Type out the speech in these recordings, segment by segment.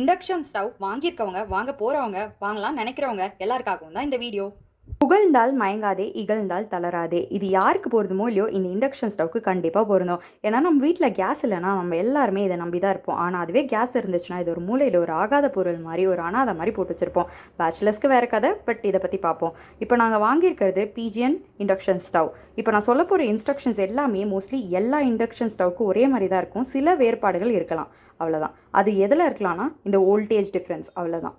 Induction stove வாங்கியிருக்கவங்க, வாங்க போறவங்க, வாங்கலாம்னு நினைக்கிறவங்க எல்லாருக்காகவும் தான் இந்த வீடியோ. புகழ்ந்தால் மயங்காதே, இகழ்ந்தால் தளராதே. இது யாருக்கு பொருந்துமோ இல்லையோ, இந்த இண்டக்ஷன் ஸ்டவ்க்கு கண்டிப்பாக பொருந்தும். ஏன்னா நம்ம வீட்டில் கேஸ் இல்லைனா நம்ம எல்லாருமே இதை நம்பி தான் இருப்போம். ஆனால் அதுவே கேஸ் இருந்துச்சுன்னா இது ஒரு மூலையில் ஒரு ஆகாத பொருள் மாதிரி, ஒரு அனாதை மாதிரி போட்டு வச்சுருப்போம். பேச்சுலர்ஸ்க்கு வேறு கதை, பட் இதை பற்றி பார்ப்போம். இப்போ நாங்கள் வாங்கியிருக்கிறது பிஜியன் இண்டக்ஷன் ஸ்டவ். இப்போ நான் சொல்ல போகிற இன்ஸ்ட்ரக்ஷன்ஸ் எல்லாமே மோஸ்ட்லி எல்லா இண்டக்ஷன் ஸ்டவ்க்கும் ஒரே மாதிரி தான் இருக்கும். சில வேறுபாடுகள் இருக்கலாம், அவ்வளோதான். அது எதில் இருக்கலாம்னா இந்த வோல்டேஜ் டிஃப்ரென்ஸ், அவ்வளோதான்.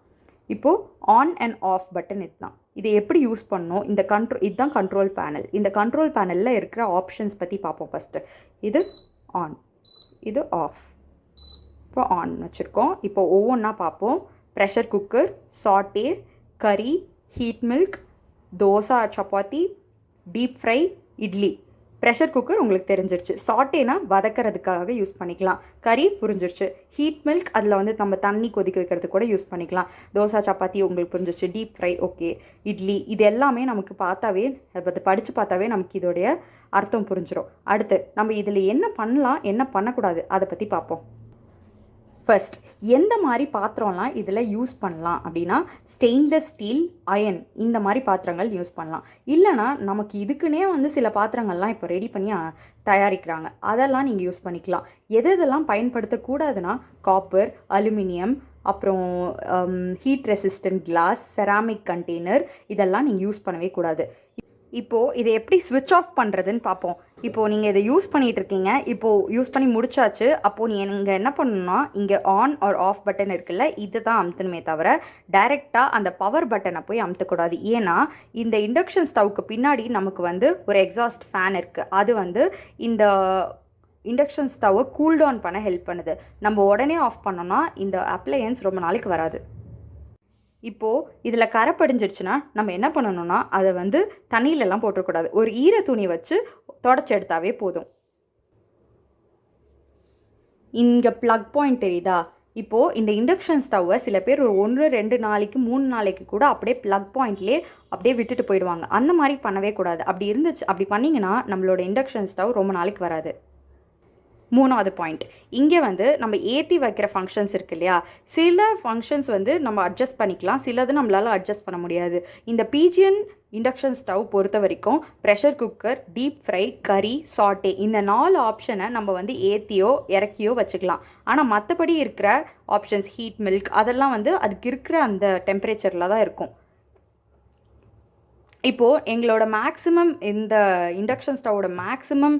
இப்போது ஆன் அண்ட் ஆஃப் பட்டன் இதுதான். இதை எப்படி யூஸ் பண்ணணும், இதுதான் கண்ட்ரோல் பேனல். இந்த கண்ட்ரோல் பேனலில் இருக்கிற ஆப்ஷன்ஸ் பற்றி பார்ப்போம். ஃபஸ்ட்டு இது ஆன், இது ஆஃப். இப்போ ஆன் வச்சுருக்கோம். இப்போ ஒவ்வொன்றா பார்ப்போம். ப்ரெஷர் குக்கர், சாட்டே, கறி, heat milk, dosa chapati, deep fry, idli. Pressure cooker உங்களுக்கு தெரிஞ்சிருச்சு. சாட்டேனா வதக்கிறதுக்காக யூஸ் பண்ணிக்கலாம். கறி புரிஞ்சிருச்சு. ஹீட் மில்க் அதில் வந்து நம்ம தண்ணி கொதிக்க வைக்கிறதுக்கு கூட யூஸ் பண்ணிக்கலாம். தோசை சப்பாத்தி உங்களுக்கு புரிஞ்சிருச்சு. Deep fry okay. இட்லி, இது எல்லாமே நமக்கு பார்த்தாவே, அதை படித்து பார்த்தாவே நமக்கு இதோடைய அர்த்தம் புரிஞ்சிடும். அடுத்து நம்ம இதில் என்ன பண்ணலாம், என்ன பண்ணக்கூடாது, அதை பற்றி பார்ப்போம். ஃபர்ஸ்ட், எந்த மாதிரி பாத்திரம்லாம் இதில் யூஸ் பண்ணலாம் அப்படின்னா, ஸ்டெயின்லெஸ் ஸ்டீல், அயன், இந்த மாதிரி பாத்திரங்கள் யூஸ் பண்ணலாம். இல்லைனா நமக்கு இதுக்குன்னே வந்து சில பாத்திரங்கள்லாம் இப்போ ரெடி பண்ணி தயாரிக்கிறாங்க, அதெல்லாம் நீங்கள் யூஸ் பண்ணிக்கலாம். எதெல்லாம் பயன்படுத்தக்கூடாதுன்னா காப்பர், அலுமினியம், அப்புறம் heat resistant glass, ceramic container, இதெல்லாம் நீங்கள் யூஸ் பண்ணவே கூடாது. இப்போது இதை எப்படி ஸ்விட்ச் ஆஃப் பண்ணுறதுன்னு பார்ப்போம். இப்போது நீங்கள் இதை யூஸ் பண்ணிகிட்ருக்கீங்க. இப்போது யூஸ் பண்ணி முடிச்சாச்சு. அப்போது நீங்கள் என்ன பண்ணணும்னா, இங்கே ஆன் ஆர் ஆஃப் பட்டன் இருக்குல்ல, இது தான் அமுத்தணுமே தவிர டைரெக்டாக அந்த பவர் பட்டனை போய் அமுத்தக்கூடாது. ஏன்னா இந்த இண்டக்ஷன் ஸ்டவ்க்கு பின்னாடி நமக்கு வந்து ஒரு எக்ஸாஸ்ட் ஃபேன் இருக்குது. அது வந்து இந்த இண்டக்ஷன் ஸ்டவ்வை கூல் டவுன் பண்ண ஹெல்ப் பண்ணுது. நம்ம உடனே ஆஃப் பண்ணோன்னா இந்த அப்ளையன்ஸ் ரொம்ப நாளைக்கு வராது. இப்போது இதில் கரை படிஞ்சிடுச்சுன்னா நம்ம என்ன பண்ணணும்னா, அதை வந்து தண்ணியிலலாம் போட்டுக்கூடாது. ஒரு ஈர துணி வச்சு தொடச்சி எடுத்தாவே போதும். இங்கே ப்ளக் பாயிண்ட் தெரியுதா? இப்போது இந்த இண்டக்ஷன் ஸ்டவ்வை சில பேர் ஒரு 1-2 நாளைக்கு 3 நாளைக்கு கூட அப்படியே ப்ளக் பாயிண்ட்லேயே அப்படியே விட்டுட்டு போயிடுவாங்க. அந்த மாதிரி பண்ணவே கூடாது. அப்படி பண்ணிங்கன்னா நம்மளோட இண்டக்ஷன் ஸ்டவ் ரொம்ப நாளைக்கு வராது. 3வது பாயிண்ட், இங்கே வந்து நம்ம ஏற்றி வைக்கிற ஃபங்க்ஷன்ஸ் இருக்குது இல்லையா, சில ஃபங்க்ஷன்ஸ் வந்து நம்ம அட்ஜஸ்ட் பண்ணிக்கலாம், சிலது நம்மளால் அட்ஜஸ்ட் பண்ண முடியாது. இந்த பிஜியன் இண்டக்ஷன் ஸ்டவ் பொறுத்த வரைக்கும் ப்ரெஷர் குக்கர், டீப் ஃப்ரை, கறி, சாட்டே, இந்த 4 ஆப்ஷனை நம்ம வந்து ஏற்றியோ இறக்கியோ வச்சுக்கலாம். ஆனால் மற்றபடி இருக்கிற ஆப்ஷன்ஸ், ஹீட் மில்க், அதெல்லாம் வந்து அதுக்கு இருக்கிற அந்த டெம்பரேச்சரில் தான் இருக்கும். இப்போது எங்களோட மேக்ஸிமம், இந்த இண்டக்ஷன் ஸ்டவோட மேக்ஸிமம்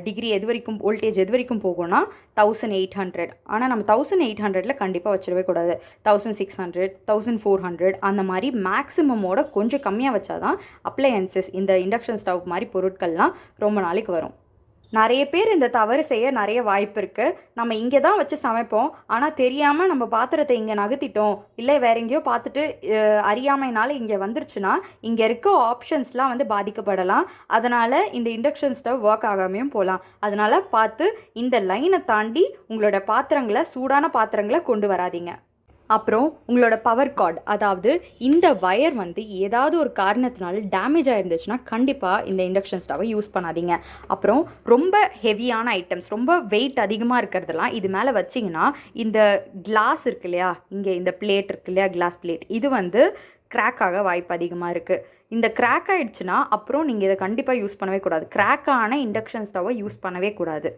டிகிரி எது வரைக்கும், வோல்டேஜ் எது வரைக்கும் போகும்னா 1800. ஆனால் நம்ம 1800 கண்டிப்பாக வச்சிடவே கூடாது. 1600, 1400 அந்த மாதிரி மேக்ஸிமமோட கொஞ்சம் கம்மியாக வச்சாதான் அப்ளையன்சஸ், இந்த இண்டக்ஷன் ஸ்டவ் மாதிரி பொருட்கள்லாம் ரொம்ப நாளைக்கு வரும். நிறைய பேர் இந்த தவறு செய்ய நிறைய வாய்ப்பு இருக்குது. நம்ம இங்கே தான் வச்சு சமைப்போம், ஆனால் தெரியாமல் நம்ம பாத்திரத்தை இங்கே நகர்த்திட்டோம், இல்லை வேற எங்கேயோ பார்த்துட்டு அறியாமைனால இங்கே வந்துருச்சுன்னா இங்கே இருக்க ஆப்ஷன்ஸ்லாம் வந்து பாதிக்கப்படலாம். அதனால் இந்த இண்டக்ஷன் ஸ்டவ் ஒர்க் ஆகாமையும் போகலாம். அதனால் பார்த்து இந்த லைனை தாண்டி உங்களோட பாத்திரங்களை, சூடான பாத்திரங்களை கொண்டு வராதீங்க. அப்புறம் உங்களோட பவர் கார்டு, அதாவது இந்த வயர் வந்து ஏதாவது ஒரு காரணத்தினால டேமேஜ் ஆகிருந்துச்சுன்னா கண்டிப்பாக இந்த இண்டக்ஷன் ஸ்டவ்வை யூஸ் பண்ணாதீங்க. அப்புறம் ரொம்ப ஹெவியான ஐட்டம்ஸ், ரொம்ப வெயிட் அதிகமாக இருக்கிறதெல்லாம் இது மேலே வச்சிங்கன்னா இந்த கிளாஸ் இருக்கு இல்லையா, இங்கே இந்த பிளேட் இருக்கு இல்லையா, கிளாஸ் பிளேட், இது வந்து கிராக் ஆக வாய்ப்பு அதிகமாக இருக்குது. இந்த கிராக் ஆகிடுச்சுன்னா அப்புறம் நீங்கள் இதை கண்டிப்பாக யூஸ் பண்ணவே கூடாது. கிராக்கான இண்டக்ஷன் ஸ்டவ்வை யூஸ் பண்ணவே கூடாது.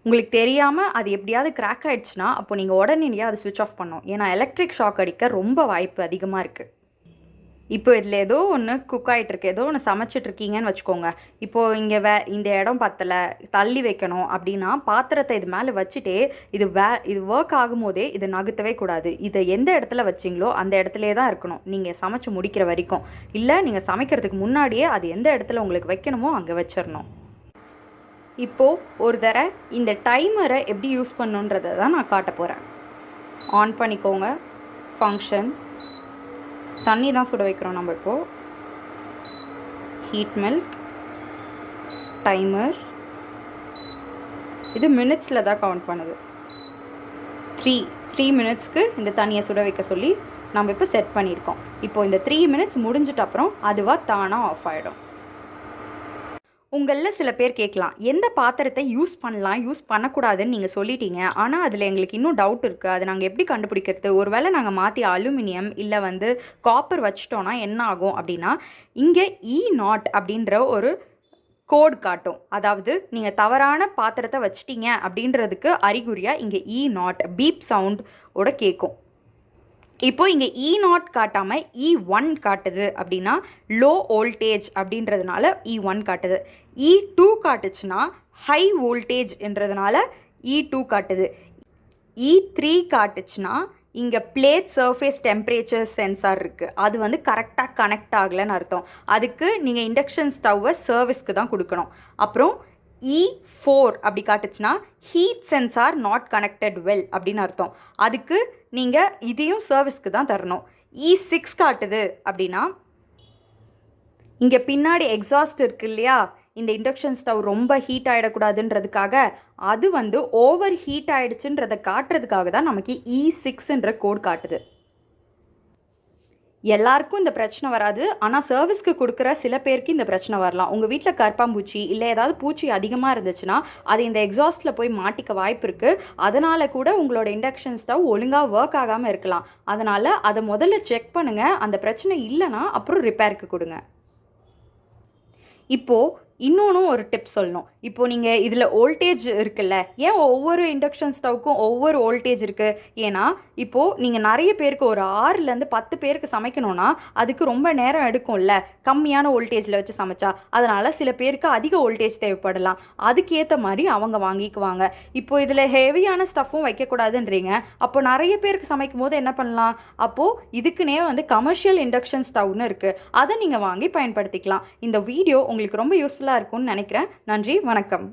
உங்களுக்கு தெரியாமல் அது எப்படியாவது கிராக் ஆகிடுச்சுன்னா அப்போ நீங்கள் உடனடியாக அதை ஸ்விட்ச் ஆஃப் பண்ணணும். ஏன்னா எலக்ட்ரிக் ஷாக் அடிக்க ரொம்ப வாய்ப்பு அதிகமாக இருக்குது. இப்போ இதில் ஏதோ ஒன்று குக் ஆகிட்டுருக்கு, ஏதோ ஒன்று சமைச்சிட்ருக்கீங்கன்னு வச்சுக்கோங்க. இப்போது இங்கே இந்த இடம் பத்தலை, தள்ளி வைக்கணும் அப்படின்னா பாத்திரத்தை இது மேலே வச்சுட்டே இது ஒர்க் ஆகும்போதே இதை நகர்த்தவே கூடாது. இதை எந்த இடத்துல வச்சிங்களோ அந்த இடத்துலே தான் இருக்கணும் நீங்கள் சமைச்சு முடிக்கிற வரைக்கும். இல்லை நீங்கள் சமைக்கிறதுக்கு முன்னாடியே அது எந்த இடத்துல உங்களுக்கு வைக்கணுமோ அங்கே வச்சிடணும். இப்போது ஒரு தடவை இந்த டைமரை எப்படி யூஸ் பண்ணுன்றதை தான் நான் காட்ட போகிறேன். ஆன் பண்ணிக்கோங்க. ஃபங்க்ஷன், தண்ணி தான் சுட வைக்கிறோம் நம்ம. இப்போது ஹீட் மில்க், டைமர், இது மினிட்ஸில் தான் கவுண்ட் பண்ணுது. 3 மினிட்ஸ்க்கு இந்த தண்ணியை சுட வைக்க சொல்லி நம்ம இப்போ செட் பண்ணியிருக்கோம். இப்போது இந்த 3 மினிட்ஸ் முடிஞ்சிட்ட அப்புறம் அதுவாக தானாக ஆஃப் ஆகிடும். உங்களில் சில பேர் கேட்கலாம், எந்த பாத்திரத்தை யூஸ் பண்ணலாம், யூஸ் பண்ணக்கூடாதுன்னு நீங்கள் சொல்லிட்டீங்க. ஆனால் அதில் எங்களுக்கு இன்னும் டவுட் இருக்குது. அதை நாங்கள் எப்படி கண்டுபிடிக்கிறது? ஒருவேளை நாங்கள் மாற்றி அலுமினியம் இல்லை காப்பர் வச்சிட்டோன்னா என்ன ஆகும் அப்படின்னா, இங்கே E0 அப்படின்ற ஒரு கோட் காட்டும். அதாவது நீங்கள் தவறான பாத்திரத்தை வச்சிட்டீங்க அப்படின்றதுக்கு அறிகுறியாக இங்கே E0 பீப் சவுண்டோட கேட்கும். இப்போ இங்கே E0 காட்டாமல் E1 காட்டுது அப்படின்னா லோ வோல்டேஜ் அப்படின்றதுனால E1 காட்டுது. E2 காட்டுச்சுன்னா ஹை வோல்டேஜ் என்றதுனால E2 காட்டுது. E3 காட்டுச்சுன்னா இங்கே பிளேட் சர்ஃபேஸ் டெம்பரேச்சர் சென்சார் இருக்குது, அது கரெக்டாக கனெக்ட் ஆகலைன்னு அர்த்தம். அதுக்கு நீங்கள் இண்டக்ஷன் ஸ்டவ்வை சர்வீஸ்க்கு தான் கொடுக்கணும். அப்புறம் E4 அப்படி காட்டுச்சுன்னா heat sensor not connected well அப்படின்னு அர்த்தம். அதுக்கு நீங்கள் இதையும் சர்வீஸ்க்கு தான் தரணும். E6 காட்டுது அப்படின்னா இங்கே பின்னாடி எக்ஸாஸ்ட் இருக்கு இல்லையா, இந்த இண்டக்ஷன் ஸ்டவ் ரொம்ப ஹீட் ஆகிடக்கூடாதுன்றதுக்காக அது ஓவர் ஹீட் ஆகிடுச்சுன்றதை காட்டுறதுக்காக தான் நமக்கு E6ன்ற கோட் காட்டுது. எல்லாருக்கும் இந்த பிரச்சனை வராது, ஆனால் சர்வீஸ்க்கு கொடுக்குற சில பேருக்கு இந்த பிரச்சனை வரலாம். உங்கள் வீட்டில் கற்பாம்பூச்சி இல்லை ஏதாவது பூச்சி அதிகமாக இருந்துச்சுன்னா அது இந்த எக்ஸாஸ்ட்டில் போய் மாட்டிக்க வாய்ப்பு இருக்குது. அதனால் கூட உங்களோட இண்டக்ஷன் ஸ்டவ் ஒழுங்காக ஒர்க் ஆகாமல் இருக்கலாம். அதனால் அதை முதல்ல செக் பண்ணுங்கள். அந்த பிரச்சனை இல்லைன்னா அப்புறம் ரிப்பேருக்கு கொடுங்க. இப்போது இன்னொன்றும் ஒரு டிப் சொல்லணும். இப்போது நீங்கள் இதில் வோல்டேஜ் இருக்குல்ல, ஏன் ஒவ்வொரு இண்டக்ஷன் ஸ்டவ்க்கும் ஒவ்வொரு வோல்டேஜ் இருக்குது? ஏன்னா இப்போது நீங்கள் நிறைய பேருக்கு ஒரு 6லேருந்து 10 பேருக்கு சமைக்கணுன்னா அதுக்கு ரொம்ப நேரம் எடுக்கும்ல, கம்மியான வோல்டேஜில் வச்சு சமைச்சா. அதனால் சில பேருக்கு அதிக வோல்டேஜ் தேவைப்படலாம். அதுக்கேற்ற மாதிரி அவங்க வாங்கிக்குவாங்க. இப்போது இதில் ஹெவியான ஸ்டஃப்பும் வைக்கக்கூடாதுன்றீங்க. அப்போ நிறைய பேருக்கு சமைக்கும் போது என்ன பண்ணலாம்? அப்போது இதுக்குன்னே கமர்ஷியல் இண்டக்ஷன் ஸ்டவ்னு இருக்குது, அதை நீங்கள் வாங்கி பயன்படுத்திக்கலாம். இந்த வீடியோ உங்களுக்கு ரொம்ப யூஸ்ஃபுல்லாக இருக்கும்னு நினைக்கிறேன். நன்றி, வணக்கம்.